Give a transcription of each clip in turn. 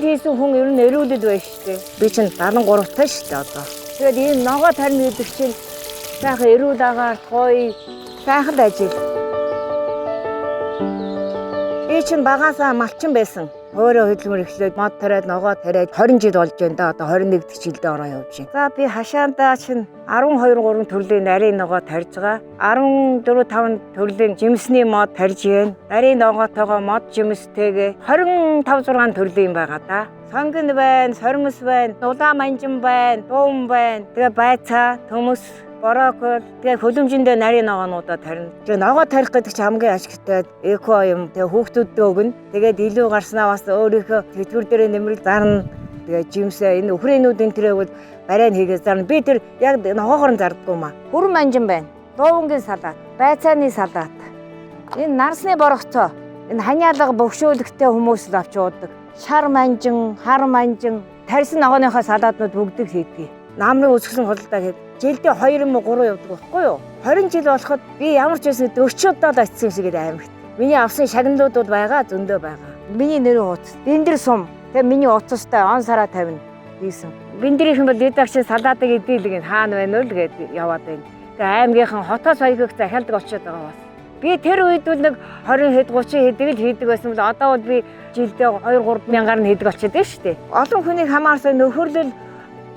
Эрүүл хийсэн хүн ер нь эрүүлэл байна шүү дээ. Би чинь 73 таа шүү дээ одоо. Тэгээд энэ ногоо тарина гэдэг чинь сайхан эрүүл агаар гоё сайхан ажил. Би чинь багаасаа малчин байсан. Өөрөө хөдөлмөр эхлээд мод тариад ногоо тариад 20 жил болж байна да. Одоо 21 дэх жилдээ ороо явж байна. За би хашаандаа чинь 12 3 төрлийн нарийн ногоо тарьж байгаа. 14 5 төрлийн жимсний мод тарьж байна. Нарийн ногоотойгоо мод жимстэйгээ 25 6 төрлийн байгаа да. Сонгон байна, сормос байна, улаан манжин байна, дуун байна. Тэгээ байцаа, төмөс, борокол, тэгээ хөлөмжөндөө нарийн ногоонуудаа тарина. Тэгээ ногоо тарих гэдэг чинь хамгийн ашигтай эко юм. Тэгээ хүүхдүүдэд өгнө. Тэгээд илүү гарснаа бас өөрийнхөө тэтгэвэр дээр нэмрэл зарна. Тэгээ жимсээ энэ өхрийнүүдийн тэрэгүүд барайн хийгээд зарна. Би тэр яг ногоогоор зардаггүй маа. Хүрэн манжин байна. Дуунгийн салаат, байцааны салаат. Энэ нарсны борогцоо. Энэ ханиалга бөгшөөлөгтэй хүмүүс л авч уудаг. Шар манжин, хар манжин, тарьсан ногооныхоо салаатнууд бүгдийг хийдэг. Намрын үсгэлэн худалдаа хэд жилдээ 2 юм уу 3 явдаг байхгүй юу? 20 жил болоход би ямар ч байсан 40 удаа л очсон юм шиг аймагт. Миний авсан шагналуудууд байгаа, зөндөө байгаа. Миний нэрийн утас, бэндэр сум. Тэгээ миний утастай он сараа тавина ийсэн. Бэндэрийнхэн бол редакшн салаатыг эдэлгэн хаана байна вэ гэдээ яваад байна. Тэгээ аймгийнхан хотоос хоёрыг захиалдаг очиод байгаа бас. Би тэр үед бол нэг 20 хэд 30 хэдэг л хийдэг байсан бол одоо бол би жилдээ 2 3 мянгаар нь хийдэг болчиход байна шүү дээ. Олон хүнийг хамаарсан нөхөрлөл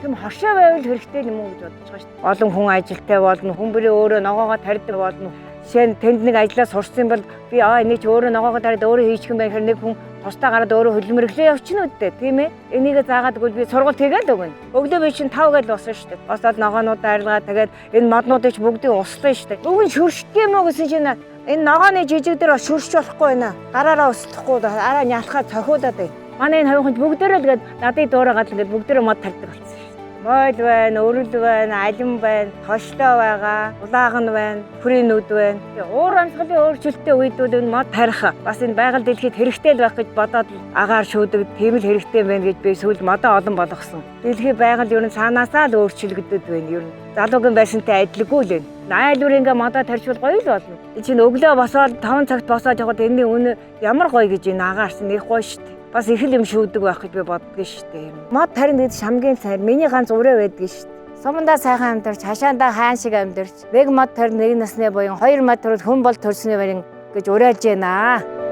тийм хошоо байвал хэрэгтэй юм уу гэж бодож байгаа шүү дээ. Олон хүн ажилтай болно, хүн бүрээ өөрөө ногоогоо тарьдаг болно. Жишээ нь тэнд нэг ажиллаа сурсан бол би энийг ч өөрөө ногоогоо тарьд өөрөө хийчих юм байх хэрэг нэг хүн тусдаа гараад өөрөө хөдөлмөрлөө явчихна үдээ тийм ээ. Энийг заагаад өгвөл би сургууль тэгээл өгнө. Өглөө би чинь 5 гэж болсон шүү дээ. Босоод ногоонуудаа арилгаа тэгээд энэ моднуудыг ч бүгдийг услаа шүү дээ. Үгүй шүршдэг юм уу гэсэн чинь энэ ногооны жижиг дээр шүрч болохгүй байна. Гараараа өсөхгүй араа нялхаа цохиулаад байна. Манай энэ хавьханд бүгдээрээ л надыг дуурайгаад л бүгдээрээ мод тарьдаг болсон. Мойл байна, өрөл байна, алим байна, тошлоо байгаа, улааган байна, хүрийнүүд байна. Уур амьсгалын өөрчлөлттэй үед бол энэ мод тарих бас энэ байгаль дэлхийд хэрэгтэй л байх гэж бодоод агаар шүүдэг, тийм л хэрэгтэй байна гэж би сүүл модоо олон болгосон. Дэлхийн байгаль ер нь цаанаасаа л өөрчлөгдөд байна ер нь. Залуугийн байсантай адилгүй л байна. Айлуур ингээ модоо тарьчвал гоё л болно. Чинь өглөө босоод 5 цагт босоод явахад энэний үнэ ямар гоё гэж энэ агаарсан их гоё шүү дээ. Бас их л юм шүүдэг байх гэж би боддог шүү дээ. Мод тарина гэдэг хамгийн сайн миний ганц ураа байдаг шүү дээ. Сумандаа сайхан амьдарч, хашаандаа хаан шиг амьдарч, нэг мод тарина нэг насны буян 2 мод төрөл хүн бол төрсний барин гэж уриалж байна.